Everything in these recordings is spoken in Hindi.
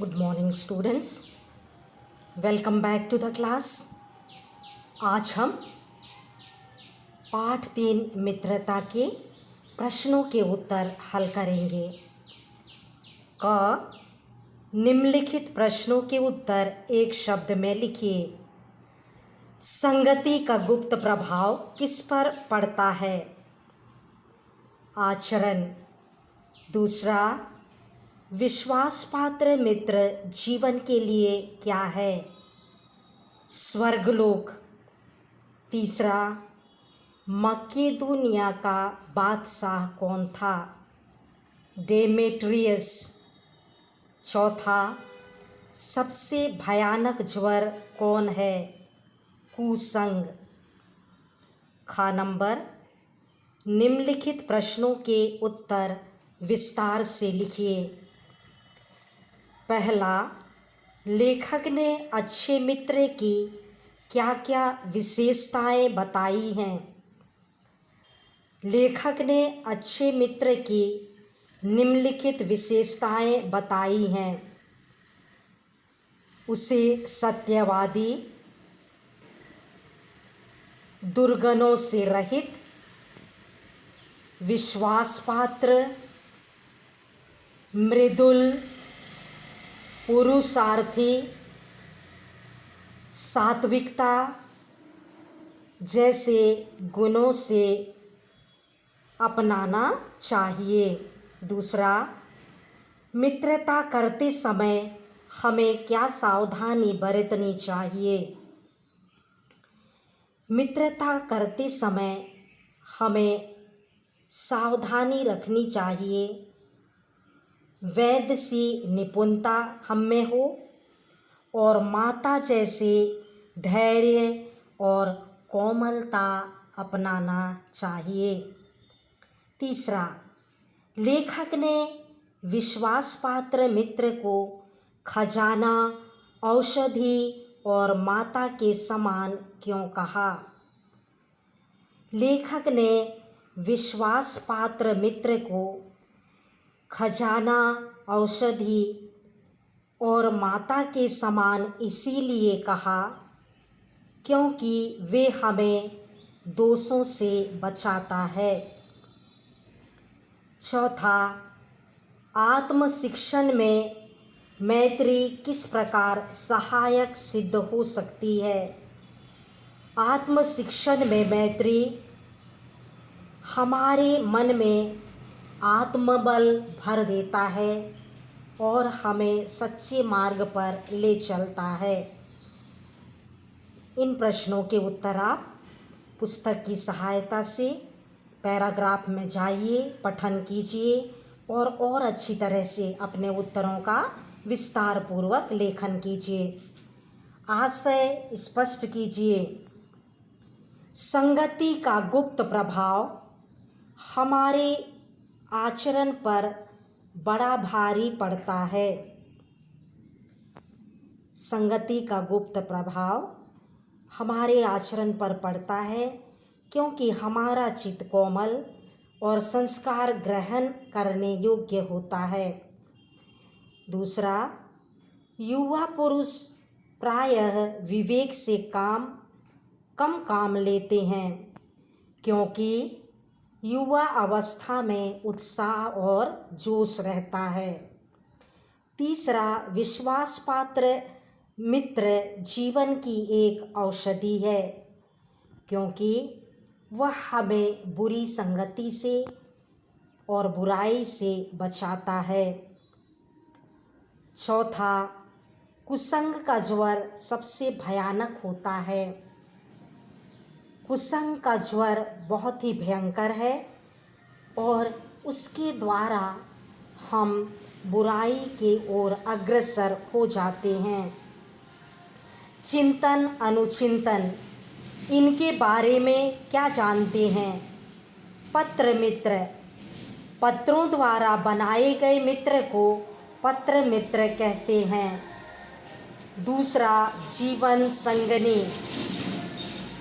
Good morning students, welcome back to the class. आज हम पाठ 3 मित्रता के प्रश्नों के उत्तर हल करेंगे। क निम्नलिखित प्रश्नों के उत्तर एक शब्द में लिखिए। संगति का गुप्त प्रभाव किस पर पड़ता है? आचरण। दूसरा, विश्वासपात्र मित्र जीवन के लिए क्या है? स्वर्गलोक। तीसरा, मकेदोनिया का बादशाह कौन था? डेमेट्रियस। चौथा, सबसे भयानक ज्वर कौन है? कुसंग। ख नंबर, निम्नलिखित प्रश्नों के उत्तर विस्तार से लिखिए। पहला, लेखक ने अच्छे मित्र की क्या क्या विशेषताएं बताई हैं? लेखक ने अच्छे मित्र की निम्नलिखित विशेषताएं बताई हैं। उसे सत्यवादी, दुर्गुणों से रहित, विश्वासपात्र, मृदुल, पुरुषार्थी, सात्विकता जैसे गुणों से अपनाना चाहिए। दूसरा, मित्रता करते समय हमें क्या सावधानी बरतनी चाहिए? मित्रता करते समय हमें सावधानी रखनी चाहिए। वैद्य सी निपुणता हम में हो और माता जैसे धैर्य और कोमलता अपनाना चाहिए। तीसरा, लेखक ने विश्वासपात्र मित्र को खजाना, औषधि और माता के समान क्यों कहा? लेखक ने विश्वासपात्र मित्र को खजाना, औषधि और माता के समान इसीलिए कहा क्योंकि वे हमें दोषों से बचाता है। चौथा, आत्मशिक्षण में मैत्री किस प्रकार सहायक सिद्ध हो सकती है? आत्मशिक्षण में मैत्री हमारे मन में आत्मबल भर देता है और हमें सच्चे मार्ग पर ले चलता है। इन प्रश्नों के उत्तर आप पुस्तक की सहायता से पैराग्राफ में जाइए, पठन कीजिए और अच्छी तरह से अपने उत्तरों का विस्तार पूर्वक लेखन कीजिए। आशय स्पष्ट कीजिए। संगति का गुप्त प्रभाव हमारे आचरण पर बड़ा भारी पड़ता है। संगति का गुप्त प्रभाव हमारे आचरण पर पड़ता है क्योंकि हमारा चित्त कोमल और संस्कार ग्रहण करने योग्य होता है। दूसरा, युवा पुरुष प्रायः विवेक से कम काम लेते हैं क्योंकि युवा अवस्था में उत्साह और जोश रहता है। तीसरा, विश्वासपात्र मित्र जीवन की एक औषधि है क्योंकि वह हमें बुरी संगति से और बुराई से बचाता है। चौथा, कुसंग का ज्वर सबसे भयानक होता है। कुसंग का ज्वर बहुत ही भयंकर है और उसके द्वारा हम बुराई के ओर अग्रसर हो जाते हैं। चिंतन अनुचिंतन, इनके बारे में क्या जानते हैं? पत्र मित्र, पत्रों द्वारा बनाए गए मित्र को पत्र मित्र कहते हैं। दूसरा, जीवन संगनी,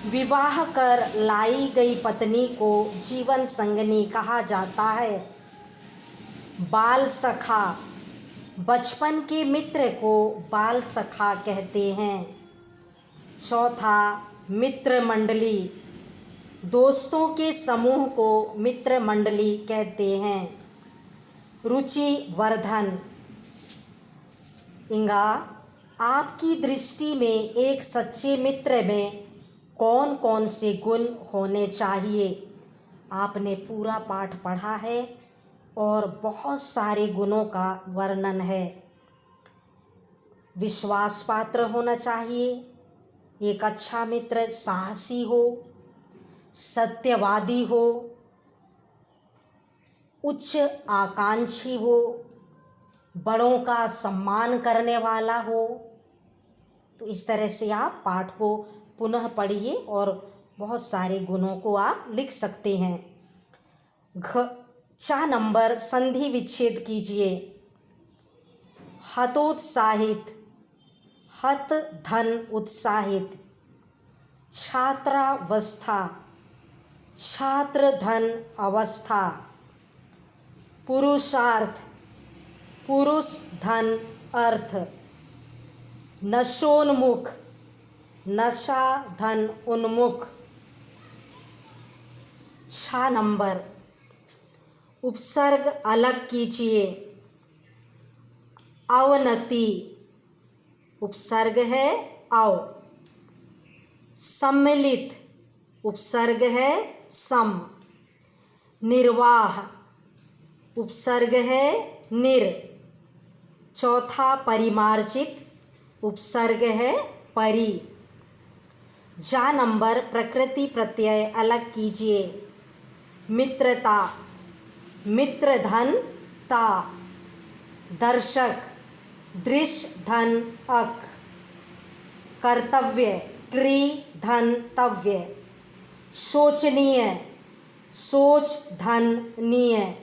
विवाह कर लाई गई पत्नी को जीवन संगनी कहा जाता है। बाल सखा, बचपन के मित्र को बाल सखा कहते हैं। चौथा, मित्र मंडली। दोस्तों के समूह को मित्र मंडली कहते हैं। रुचि वर्धन। इंगा, आपकी दृष्टि में एक सच्चे मित्र में कौन कौन से गुण होने चाहिए? आपने पूरा पाठ पढ़ा है और बहुत सारे गुणों का वर्णन है। विश्वास पात्र होना चाहिए। एक अच्छा मित्र साहसी हो, सत्यवादी हो, उच्च आकांक्षी हो, बड़ों का सम्मान करने वाला हो। तो इस तरह से आप पाठ को पुनः पढ़िए और बहुत सारे गुणों को आप लिख सकते हैं। 4 नंबर, संधि विच्छेद कीजिए। हतोत्साहित, हत धन उत्साहित। छात्रावस्था, छात्र धन अवस्था। पुरुषार्थ, पुरुष धन अर्थ। नशोन्मुख, नशा धन उन्मुख। 6 नंबर, उपसर्ग अलग कीजिए। अवनति, उपसर्ग है अव। सम्मिलित, उपसर्ग है सम। निर्वाह, उपसर्ग है निर। चौथा, परिमार्जित, उपसर्ग है परि। जा नंबर, प्रकृति प्रत्यय अलग कीजिए। मित्रता, मित्र धन ता। दर्शक, दृश्य धन अक। कर्तव्य, कृ धन तव्य। शोचनीय, सोच धन नीय।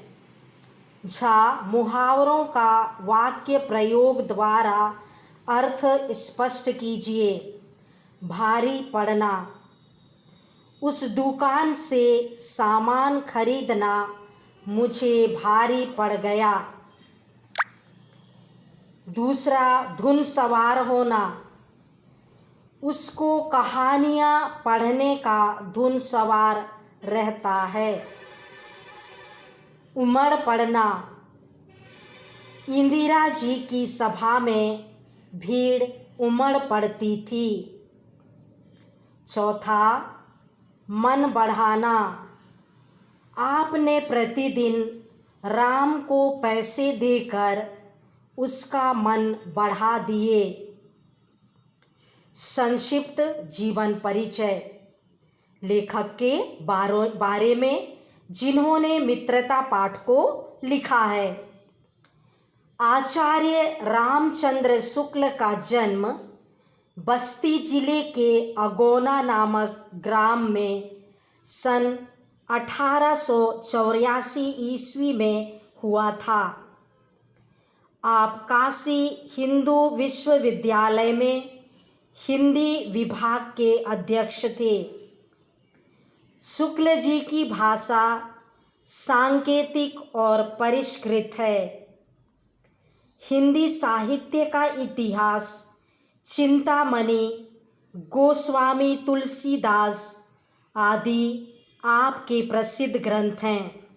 झा, मुहावरों का वाक्य प्रयोग द्वारा अर्थ स्पष्ट कीजिए। भारी पड़ना, उस दुकान से सामान खरीदना मुझे भारी पड़ गया। दूसरा, धुन सवार होना, उसको कहानियाँ पढ़ने का धुन सवार रहता है। उमड़ पड़ना, इंदिरा जी की सभा में भीड़ उमड़ पड़ती थी। चौथा, मन बढ़ाना, आपने प्रतिदिन राम को पैसे देकर उसका मन बढ़ा दिए। संक्षिप्त जीवन परिचय। लेखक के बारे में जिन्होंने मित्रता पाठ को लिखा है। आचार्य रामचंद्र शुक्ल का जन्म बस्ती जिले के अगोना नामक ग्राम में सन 1884 ईस्वी में हुआ था। आप काशी हिंदू विश्वविद्यालय में हिंदी विभाग के अध्यक्ष थे। शुक्ल जी की भाषा सांकेतिक और परिष्कृत है। हिंदी साहित्य का इतिहास चिंतामणि, गोस्वामी तुलसीदास आदि आपके प्रसिद्ध ग्रंथ हैं।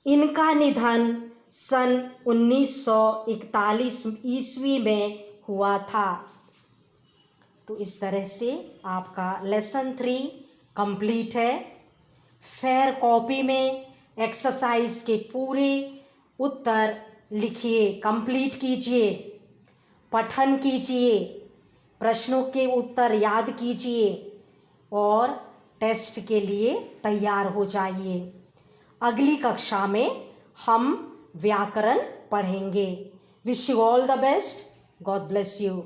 इनका निधन सन 1941 ईस्वी में हुआ था। तो इस तरह से आपका लेसन 3 कंप्लीट है। फेयर कॉपी में एक्सरसाइज के पूरे उत्तर लिखिए, कंप्लीट कीजिए, पठन कीजिए, प्रश्नों के उत्तर याद कीजिए और टेस्ट के लिए तैयार हो जाइए। अगली कक्षा में हम व्याकरण पढ़ेंगे। Wish you all the best. God bless you.